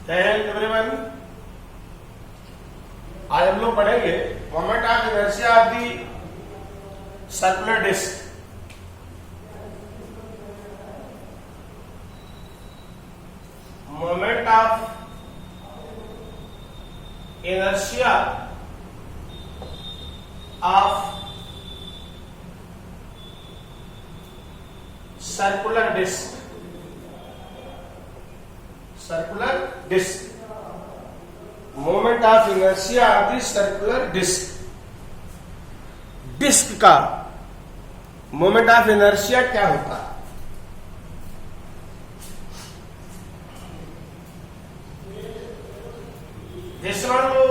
जय हिंद एवरीवन। आज हम लोग पढ़ेंगे moment of inertia of the circular disc. Moment of inertia of circular disc. Circular disc, moment of inertia of the circular disc. Disc का moment of inertia क्या होता है? जैसे मान लो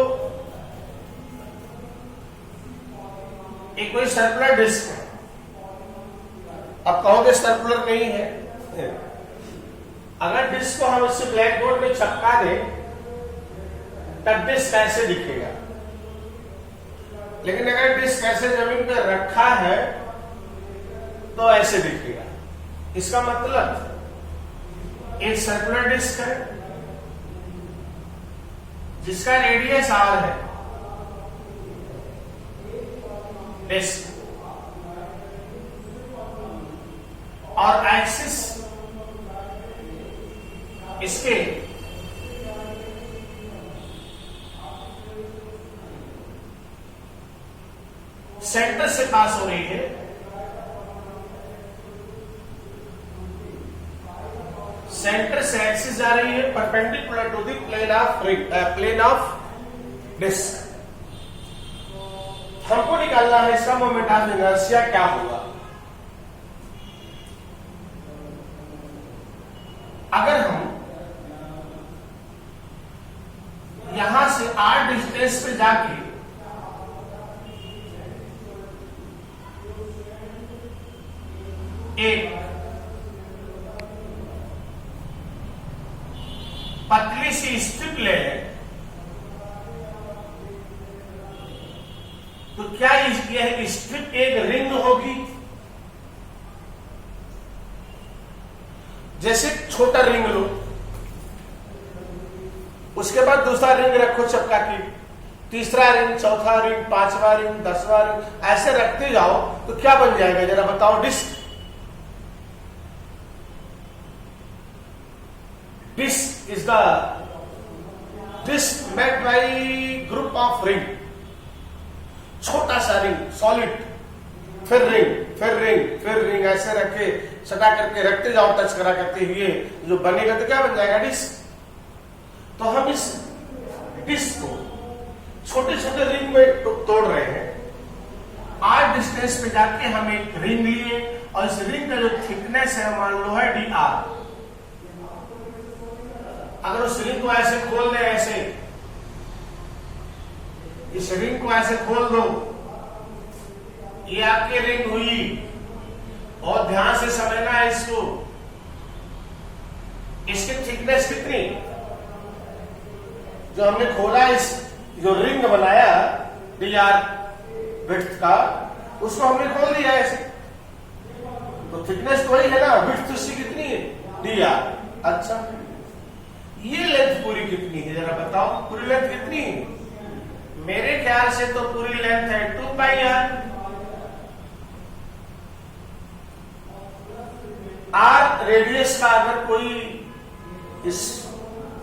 एक कोई सर्कुलर डिस्क है, अब कहोगे सर्कुलर नहीं है। अगर डिस्क को हम इससे ब्लैक बोर्ड में चिपका दें तब डिस्क ऐसे दिखेगा, लेकिन अगर डिस्क ऐसे जमीन पर रखा है तो ऐसे दिखेगा। इसका मतलब एक सर्कुलर डिस्क है जिसका रेडियस r है, डिस्क, और एक्सिस इसके सेंटर से पास हो रही है। सेंटर से एक्सिस जा रही है perpendicular to the plane of disc. हमको निकालना है इसका मोमेंट ऑफ इनर्शिया क्या होगा। अगर हम यहां से r डिस्टेंस पे जाके एक पतली सी स्ट्रिप ले लें तो क्या यह स्ट्रिप एक रिंग होगी? जैसे छोटा रिंग लो, उसके बाद दूसरा रिंग रखो चपका की, तीसरा रिंग, चौथा रिंग, पांचवा रिंग, 10वां रिंग, ऐसे रखते जाओ तो क्या बन जाएगा जरा बताओ? Disc. Disc is the disc made by group of ring. छोटा सा रिंग सॉलिड, फिर रिंग, फिर रिंग, फिर रिंग, ऐसे रखे सटा करके रखते जाओ, टच करा करते हुए जो बनेगा तो क्या बन जाएगा? डिस्क। तो हम इस डिस्क को छोटे छोटे रिंग में तोड़ रहे हैं। r डिस्टेंस पे जाके हम एक रिंग लिए और इस रिंग का जो थिकनेस है मान लो है dr। अगर उस रिंग को ऐसे खोल दें, ऐसे इस रिंग को ऐसे खोल दो, ये आपकी रिंग हुई। और ध्यान से समझना है इसको। इसकी थिकनेस कितनी, जो हमने खोला, इस जो रिंग बनाया dr विड्थ का, उसको हमने खोल दिया ऐसे, तो थिकनेस तो वही है ना, विड्थ उसकी कितनी है? dr। अच्छा, ये लेंथ पूरी कितनी है जरा बताओ? पूरी लेंथ कितनी है? मेरे ख्याल से तो पूरी लेंथ है 2πr। r रेडियस का अगर कोई इस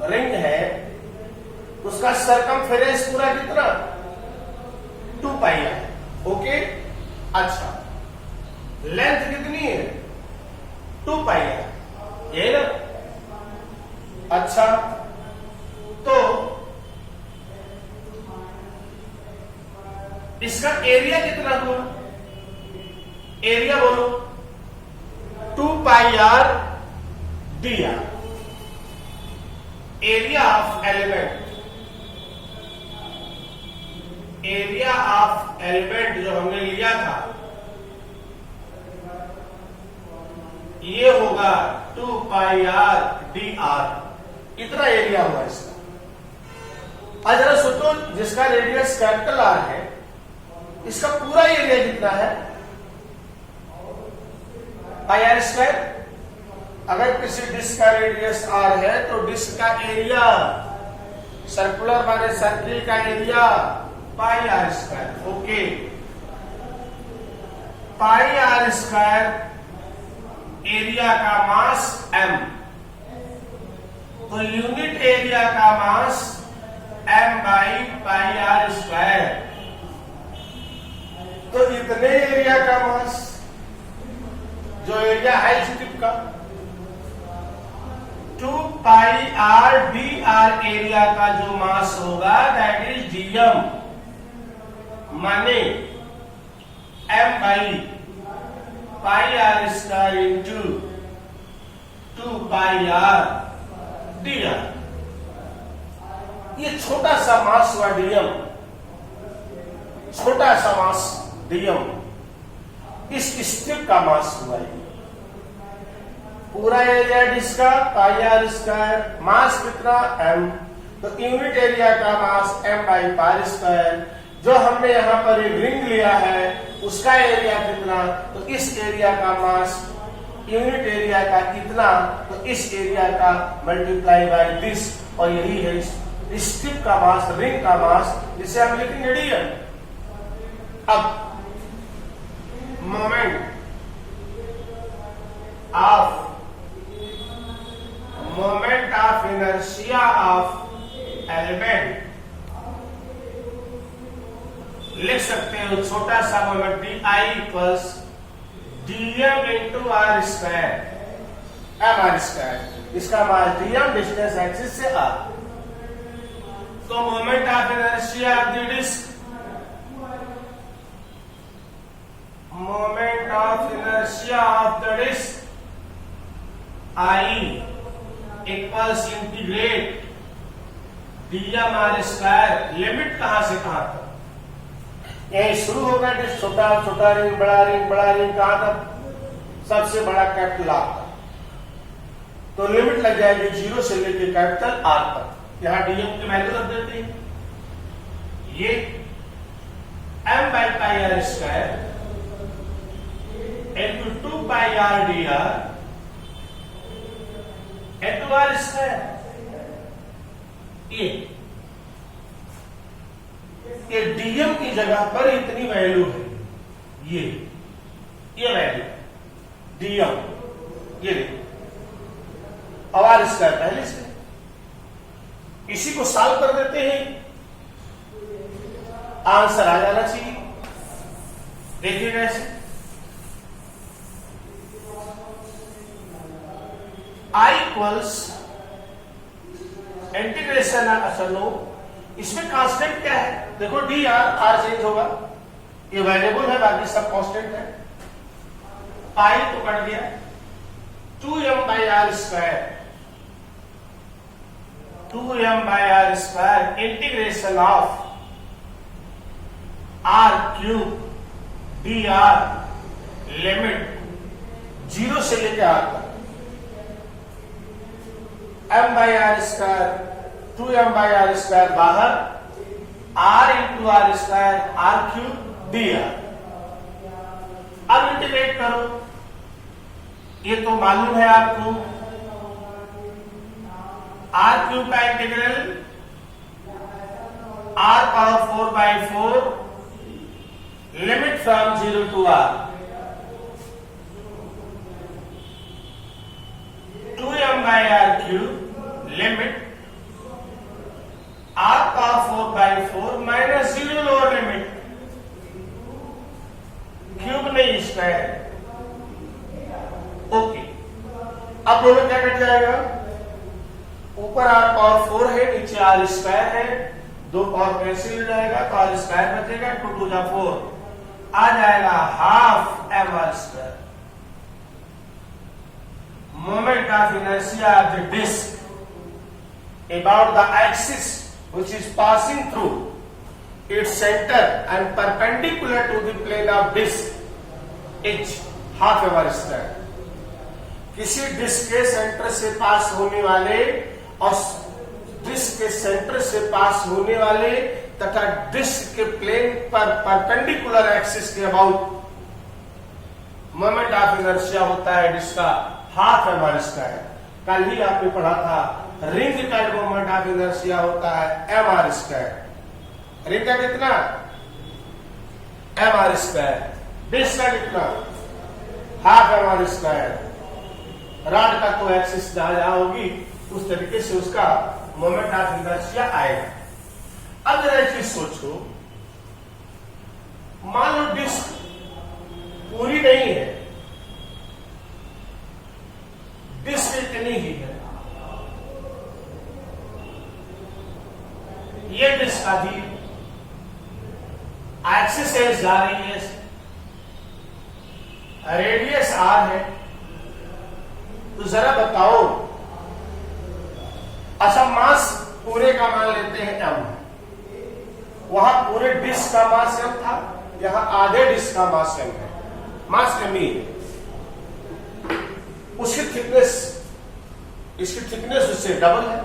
रिंग है तो उसका सरकमफेरेंस पूरा कितना? 2πr। ओके, अच्छा, लेंथ कितनी है? 2πr, ये ना। अच्छा, तो इसका एरिया कितना हुआ? एरिया बोलो। 2πr dr, area of element. Area of element जो हमने लिया था ये होगा 2πr dr। इतना एरिया हुआ इसका। आज जरा सोचो, जिसका रेडियस कैपिटल R है, इसका पूरा एरिया कितना है? πr²। अगर किसी डिस्क का रेडियस r है तो डिस्क का एरिया, सर्कुलर माने सर्किल का area pi r square. Okay, pi r square area का मास m, तो यूनिट एरिया का mass m by pi r square. तो इतने एरिया का मास, जो एरिया है इस टिप का, 2 pi r d r area का जो मास होगा दैट इज dm, माने m by pi r square into 2 pi r d r. ये छोटा सा मास हुआ dm, छोटा सा मास dm, इस स्ट्रिप का मास हुआ है। पूरा एरिया डिस्क का पाई आर स्क्वायर, मास कितना m, तो यूनिट एरिया का mass m by pi square. जो हमने यहाँ पर एक रिंग लिया है उसका एरिया कितना, तो इस एरिया का मास यूनिट एरिया का कितना, तो इस एरिया का मल्टीप्लाई बाय दिस, और यही है इस स्ट्रिप का मास, रिंग का मास, जिसे हम लिखेंगे dm। अब moment of inertia of element लिख सकते हो, छोटा सा moment d I equals dm into r square, m r square, इसका मास dm, डिस्टेंस एक्सिस से r। तो moment of inertia of the disc, moment of inertia of the disc I equals integrate dm r square. Limit कहां से कहां तक, यही शुरू होगा डिस्क, छोटा छोटा रिंग, बड़ा रिंग, बड़ा रिंग, कहां तक, सबसे बड़ा कैपिटल आर तक। तो लिमिट लग जाएगी 0 से लेकर कैपिटल आर तक। यहां dm की वैल्यू रख देते हैं, ये m by pi r square into 2 pi r dr into r square। ये dm की जगह पर इतनी वैल्यू है, ये वैल्यू dm, ये अब r स्क्वायर पहले से, इसी को सॉल्व कर देते हैं, आंसर आ जाना चाहिए। देखिएगा ऐसे, I इक्वल्स इंटीग्रेशन, अच्छा लो, इसमें कांस्टेंट क्या है, देखो डी आर चेंज होगा, ये वेरिएबल है, बाकी सब कांस्टेंट है। पाई तो कट गया, 2m by r square, 2m by r square integration of r cube d r, limit 0 से लेकर आर तक, m by r square, 2m by r square बाहर, r into r square, r cube d r. अब integrate करो, ये तो मालूम है आपको, आर क्यूब का integral r power 4 by 4, limit from 0 to r, 2m by r cube, limit r power 4 by 4 minus 0 lower limit, cube नहीं square. Okay, अब दोनों क्या कट जाएगा, ऊपर r पावर 4 है, नीचे r स्क्वायर है, दो पावर कैंसिल हो जाएगा, तो r स्क्वायर बचेगा, 2 2 जा 4, आ जाएगा half m r square. Moment of inertia of the disk about the axis which is passing through its center and perpendicular to the plane of disk h half m r square। किसी disc के centre से पास होने वाले और disc के centre से पास होने वाले तथा डिस्क के प्लेन पर परपेंडिकुलर एक्सिस के अबाउट मोमेंट ऑफ इनर्शिया होता है डिस्क का हाफ एम आर स्क्वायर। कल ही आपने पढ़ा था रिंग का मोमेंट ऑफ इनर्शिया होता है एम आर स्क्वायर। रिंग का कितना? M r square. डिस्क का कितना? Half m r square. Rod का तो एक्सिस जहां जहां होगी उस तरीके से उसका मोमेंट ऑफ इनर्शिया आएगा। अब जरा एक चीज सोचो, मान लो डिस्क पूरी नहीं है, डिस्क इतनी ही है, ये डिस्क आधी एक्सिस एस जा रही है, रेडियस आर है, तो जरा बताओ, अच्छा मास पूरे का मान लेते हैं एम, वहां पूरे डिस्क का मास एम था, यहां आधे डिस्क का मास एम है, मास एम ही है। उसकी थिकनेस, इसकी थिकनेस उससे डबल है,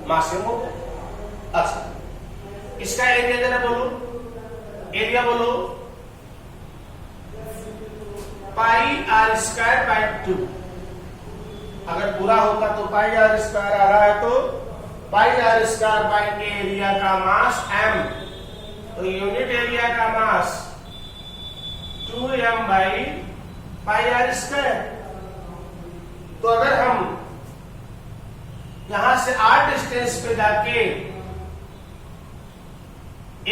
मास एम हो गया। अच्छा इसका एरिया जरा बोलो, एरिया बोलो, पाई आर स्क्वायर बाय 2। अगर पूरा होता तो पाई आर स्क्वायर आ रहा है, तो pi r square by area का मास एम, तो यूनिट एरिया का mass 2m by pi r square. तो अगर हम यहां से r डिस्टेंस पे जाके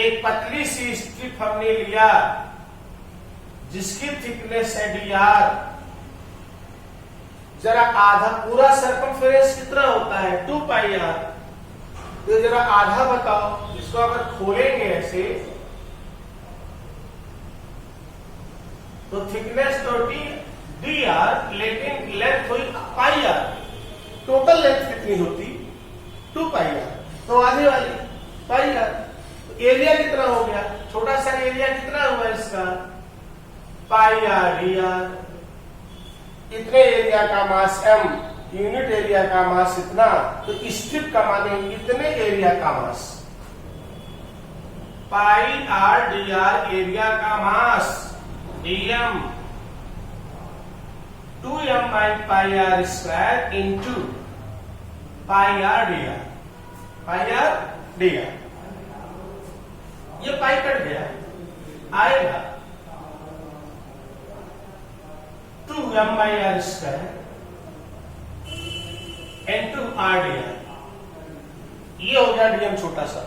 एक पतली सी स्ट्रिप हमने लिया जिसकी थिकनेस है dr, जरा आधा, पूरा सर्कमफेरेंस कितना होता है 2 पाई r, तो जरा आधा बताओ। इसको अगर खोलेंगे ऐसे तो थिकनेस तो dr, लेकिन लेंथ हुई पाई r, टोटल लेंथ कितनी होती 2 पाई r, तो आधी वाली पाई r। एरिया कितना हो गया, छोटा सा एरिया कितना हुआ इसका पाई आर dr। इतने एरिया का मास m, यूनिट एरिया का मास इतना, तो स्ट्रिप का माने इतने एरिया का mass, pi r dr area का mass dm 2m by pi r square into pi r dr, pi r dr। ये पाई कट गया, आएगा 2m by r square into r dr। ये हो गया dm छोटा सा,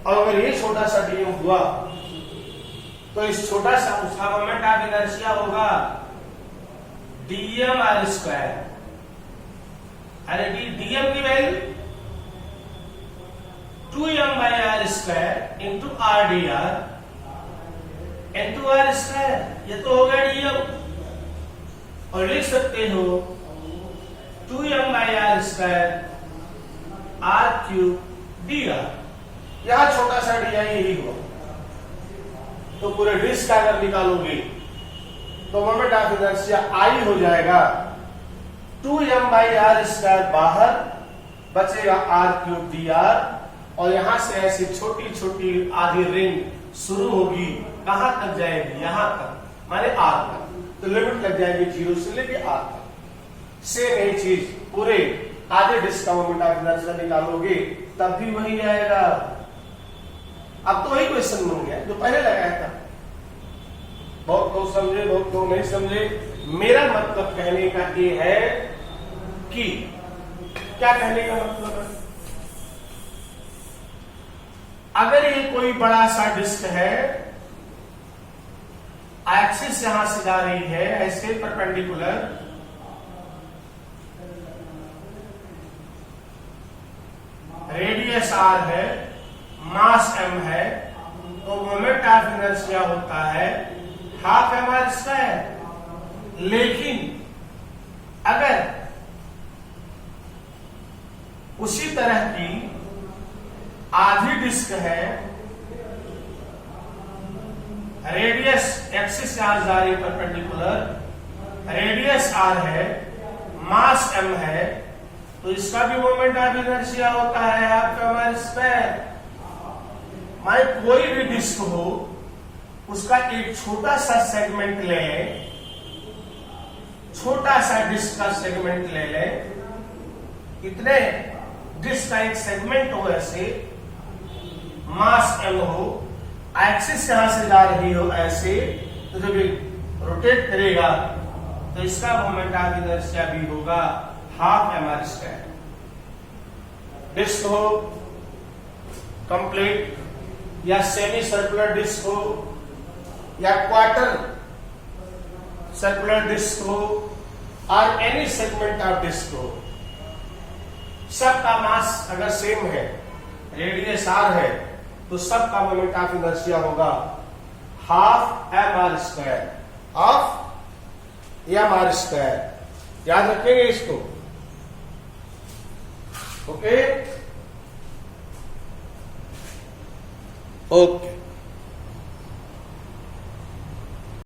और अगर ये छोटा सा dm हुआ तो इस छोटा सा उसका मोमेंट ऑफ इनर्शिया होगा dm आर स्क्वायर। अरे dm की value 2m by r square into r dr into r square, ये तो होगा dm, और लिख सकते हो 2m by r square r cube dr। यहां छोटा सा di यही हुआ, तो पूरे डिस्क का अगर निकालोगे तो मोमेंट ऑफ इनर्शिया I हो जाएगा 2m बाई आर स्क्वायर, बाहर बचेगा r क्यूब dr, और यहां से ऐसी छोटी छोटी आधी रिंग शुरू होगी, कहां तक जाएगी, यहां तक, माने r तक, तो लिमिट लग जाएगी 0 से लेके r तक। सेम यही चीज पूरे आधे डिस्क का मोमेंट ऑफ इनर्शिया निकालोगे तब भी वही आएगा। अब तो वही क्वेश्चन बन गया जो पहले लगाया था। बहुत लोग समझे, बहुत लोग नहीं समझे। मेरा मतलब कहने का ये है कि, क्या कहने का मतलब है, अगर ये कोई बड़ा सा डिस्क है, एक्सिस यहां से जा रही है ऐसे परपेंडिकुलर, रेडियस r है, मास m है, तो मोमेंट ऑफ इनर्शिया होता है हाफ एम आर स्क्वायर। लेकिन अगर उसी तरह की आधी डिस्क है, रेडियस एक्सिस यहां जा रही परपेंडिकुलर, रेडियस r है, मास m है, तो इसका भी मोमेंट ऑफ इनर्शिया होता है हाफ एम आर स्क्वायर। माने कोई भी डिस्क हो, उसका एक छोटा सा सेगमेंट ले, छोटा सा डिस्क का सेगमेंट ले लें, कितने डिस्क का एक सेगमेंट हो ऐसे, मास m हो, एक्सिस यहां से जा रही हो ऐसे, तो जब ये रोटेट करेगा तो इसका मोमेंट ऑफ इनर्शिया भी होगा हाफ mr²। डिस्क हो कंप्लीट या सेमी सर्कुलर डिस्क हो या क्वार्टर सर्कुलर डिस्क हो और एनी सेगमेंट ऑफ डिस्क हो, सबका मास अगर सेम है, रेडियस r है, तो सबका मोमेंट ऑफ इनर्शिया होगा हाफ mr², हाफ mr²। याद रखेंगे इसको, ओके ओके।